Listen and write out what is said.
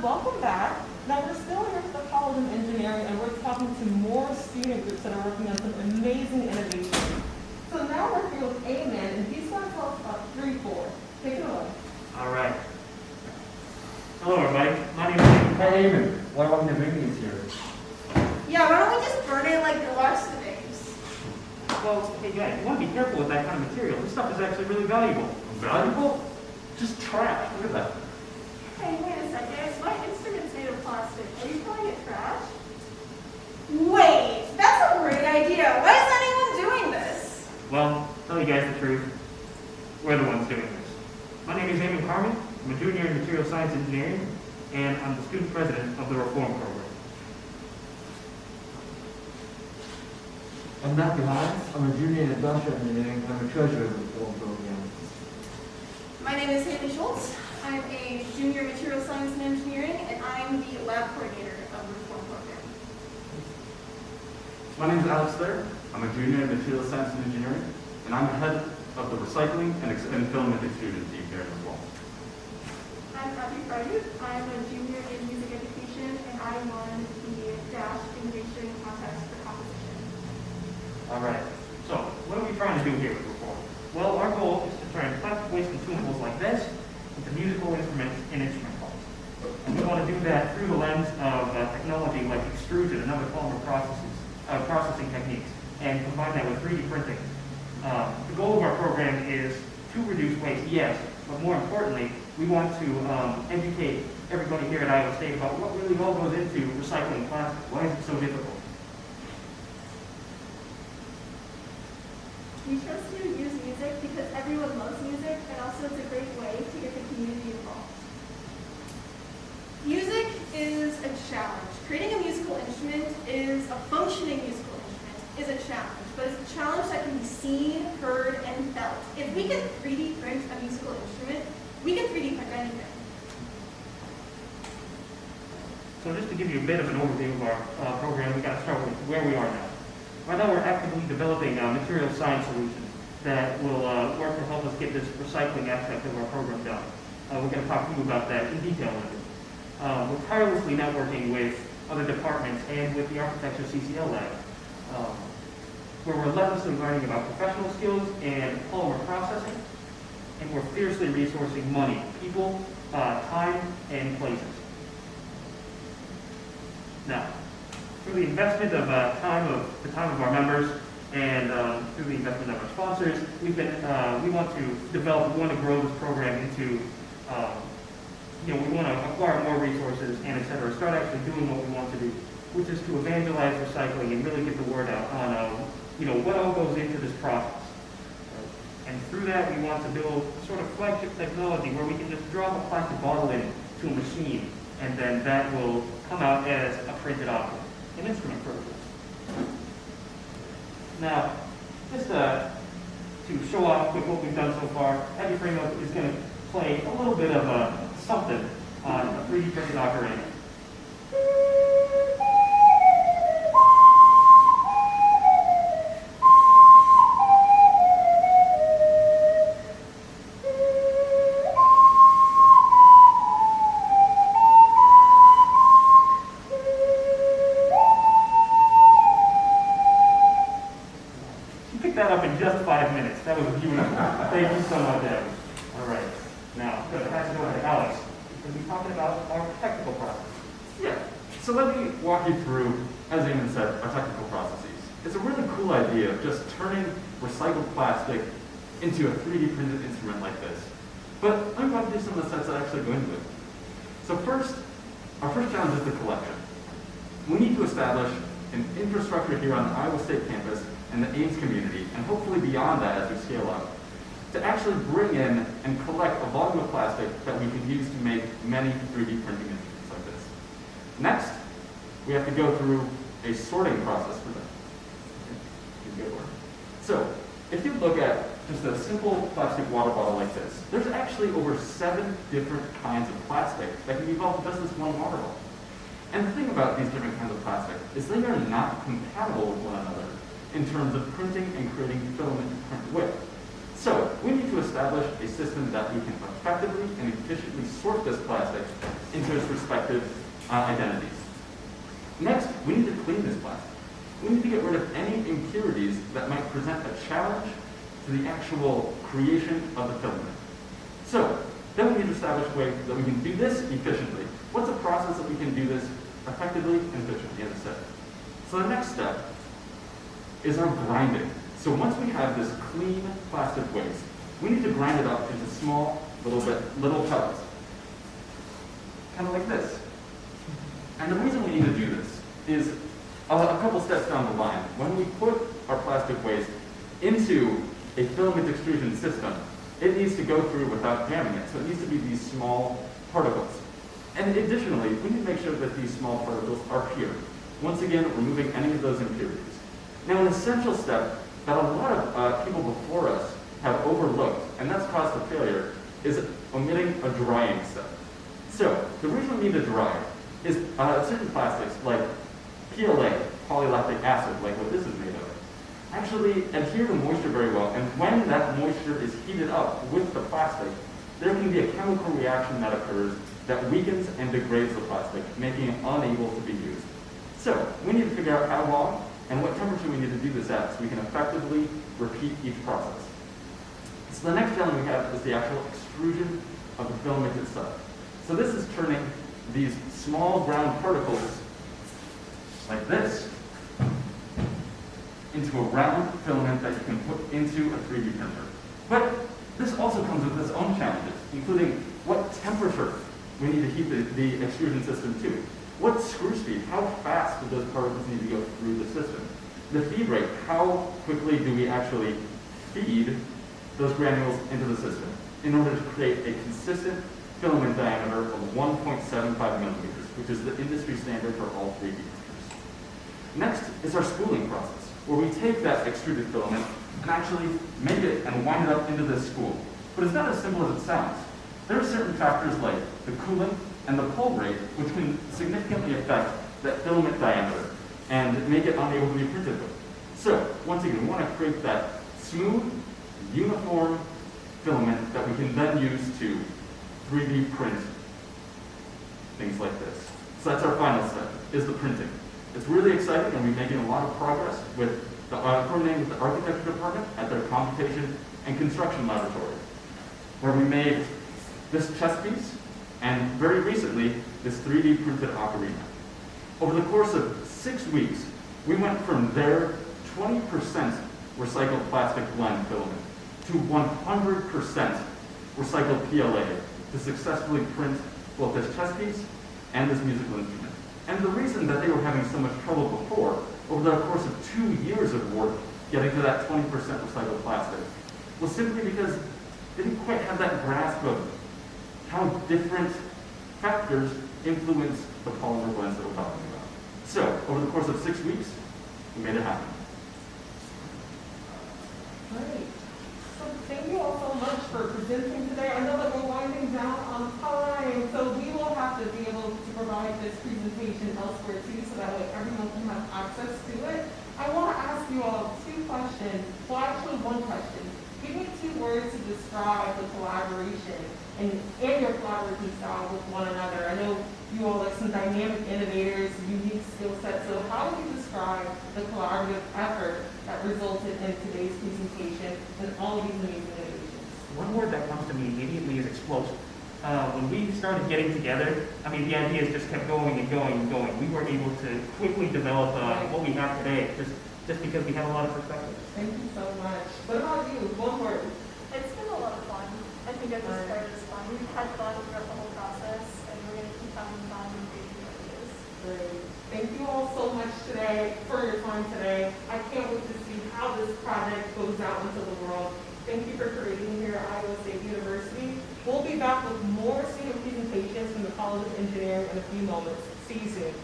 welcome back. Now we're still here at the College of Engineering and we're talking to more student groups that are working on some amazing innovations. So now we're here with Amen and he's going to tell us about 3-4. Take it away. All right. Hello everybody, my name is Amen. Hey, Eamon, what about the movies here? Yeah, why don't we just burn it like the rest of things? Well, hey guys, you want to be careful with that kind of material. This stuff is actually really valuable. Valuable? Just trash. Look at that. Hey, wait a second. My instrument's made of plastic. Are you calling it trash? Wait, that's a great idea. Why is anyone doing this? Well, tell you guys the truth. We're the ones doing this. My name is Amen Carmen. I'm a junior in material science engineering, and I'm the student president of the Reform program. I'm Matthew Hines. I'm a junior in industrial engineering and I'm a treasurer of the Reform program. My name is Haley Schultz. I'm a junior in material science and engineering, and I'm the lab coordinator of the Reform program. My name is Alex Thayer. I'm a junior in material science and engineering, and I'm the head of the recycling and filament extrusion team here as well. I'm Abby Friday. I'm a junior in music education, and I won the Dash Innovation Contest for composition. All right. So, what are we trying to do here with Reform? Well, our goal is to turn plastic waste consumables like this into musical instruments and instrument parts. And we want to do that through the lens of technology like extrusion and other polymer processing techniques, and combine that with 3D printing. The goal of our program is to reduce waste, yes, but more importantly, we want to educate everybody here at Iowa State about what really all goes into recycling plastic. Why is it so difficult? We chose to use music because everyone loves music, and also it's a great way to get the community involved. Music is a challenge. Creating a musical instrument is a functioning musical instrument is a challenge, but it's a challenge that can be seen, heard, and felt. If we can 3D print a musical instrument, we can 3D print anything. So just to give you a bit of an overview of our program, we've got to start with where we are now. Right now we're actively developing material science solutions that will work to help us get this recycling aspect of our program done. We're going to talk to you about that in detail later. We're tirelessly networking with other departments and with the Architecture CCL Lab, where we're relentlessly learning about professional skills and polymer processing, and we're fiercely resourcing money, people, time, and places. Now, through the investment of time of our members and through the investment of our sponsors, we want to grow this program into, we want to acquire more resources and et cetera, start actually doing what we want to do, which is to evangelize recycling and really get the word out on, what all goes into this process. And through that, we want to build sort of flagship technology where we can just drop a plastic bottle in to a machine, and then that will come out as a printed object, an instrument program. Now, just to show off with what we've done so far, Abby Framo is going to play a little bit of something on a 3D printed ocarina. That up in just 5 minutes. That was beautiful. Thank you so much, Abby. All right. Now, I'm going to pass it over to Alex. He's going to be talking about our technical process. Yeah, so let me walk you through, as Eamon said, our technical processes. It's a really cool idea of just turning recycled plastic into a 3D printed instrument like this. But I'm going to do some of the steps that actually go into it. So first, our first challenge is the collection. We need to establish an infrastructure here on the Iowa State campus and the Ames community, and hopefully beyond that as we scale up, to actually bring in and collect a volume of plastic that we can use to make many 3D printing instruments like this. Next, we have to go through a sorting process for them. So, if you look at just a simple plastic water bottle like this, there's actually over 7 different kinds of plastic that can be involved in just this one water bottle. And the thing about these different kinds of plastic is they are not compatible with one another in terms of printing and creating filament to print with. So, we need to establish a system that we can effectively and efficiently sort this plastic into its respective identities. Next, we need to clean this plastic. We need to get rid of any impurities that might present a challenge to the actual creation of the filament. So, then we need to establish a way that we can do this efficiently. What's a process that we can do this effectively and efficiently, as I said? So the next step is our grinding. So once we have this clean plastic waste, we need to grind it up into small, little pellets. Kind of like this. And the reason we need to do this is a couple steps down the line. When we put our plastic waste into a filament extrusion system, it needs to go through without jamming it. So it needs to be these small particles. And additionally, we need to make sure that these small particles are pure. Once again, removing any of those impurities. Now, an essential step that a lot of people before us have overlooked, and that's caused a failure, is omitting a drying step. So, the reason we need to dry is certain plastics, like PLA, polylactic acid, like what this is made of, actually adhere to moisture very well, and when that moisture is heated up with the plastic, there can be a chemical reaction that occurs that weakens and degrades the plastic, making it unable to be used. So, we need to figure out how long and what temperature we need to do this at so we can effectively repeat each process. So the next challenge we have is the actual extrusion of the filament itself. So this is turning these small ground particles, like this, into a round filament that you can put into a 3D printer. But this also comes with its own challenges, including what temperature we need to heat the extrusion system to. What screw speed? How fast do those particles need to go through the system? The feed rate, how quickly do we actually feed those granules into the system in order to create a consistent filament diameter of 1.75 millimeters, which is the industry standard for all 3D printers. Next is our spooling process, where we take that extruded filament and actually make it and wind it up into this spool. But it's not as simple as it sounds. There are certain factors like the cooling and the pull rate, which can significantly affect that filament diameter and make it unable to be printed with. So, once again, we want to create that smooth, uniform filament that we can then use to 3D print things like this. So that's our final step, is the printing. It's really exciting, and we're making a lot of progress with coordinating with the architecture department at their computation and construction laboratory, where we made this chess piece, and very recently, this 3D printed ocarina. Over the course of 6 weeks, we went from their 20% recycled plastic blend filament to 100% recycled PLA to successfully print both this chess piece and this musical instrument. And the reason that they were having so much trouble before, over the course of 2 years of work getting to that 20% recycled plastic, was simply because they didn't quite have that grasp of how different factors influence the polymer blends that we're talking about. So, over the course of 6 weeks, we made it happen. Great. So thank you all so much for presenting today. I know that we're winding down on time, so we will have to be able to provide this presentation elsewhere too, so that way everyone can have access to it. I want to ask you all 2 questions. Well, actually 1 question. Give me 2 words to describe the collaboration and your collaborative style with one another. I know you all are some dynamic innovators, unique skill sets. So how would you describe the collaborative effort that resulted in today's presentation and all of these amazing innovations? One word that comes to me immediately is explosive. When we started getting together, I mean, the ideas just kept going and going and going. We were able to quickly develop what we have today, just because we have a lot of perspectives. Thank you so much. What about you? 1 word. It's been a lot of fun. I think at this part it's fun. We've had fun throughout the whole process, and we're going to keep having fun and creating new ideas. Great. Thank you all so much today for your time today. I can't wait to see how this project goes out into the world. Thank you for creating here at Iowa State University. We'll be back with more student presentations from the College of Engineering in a few moments. See you soon.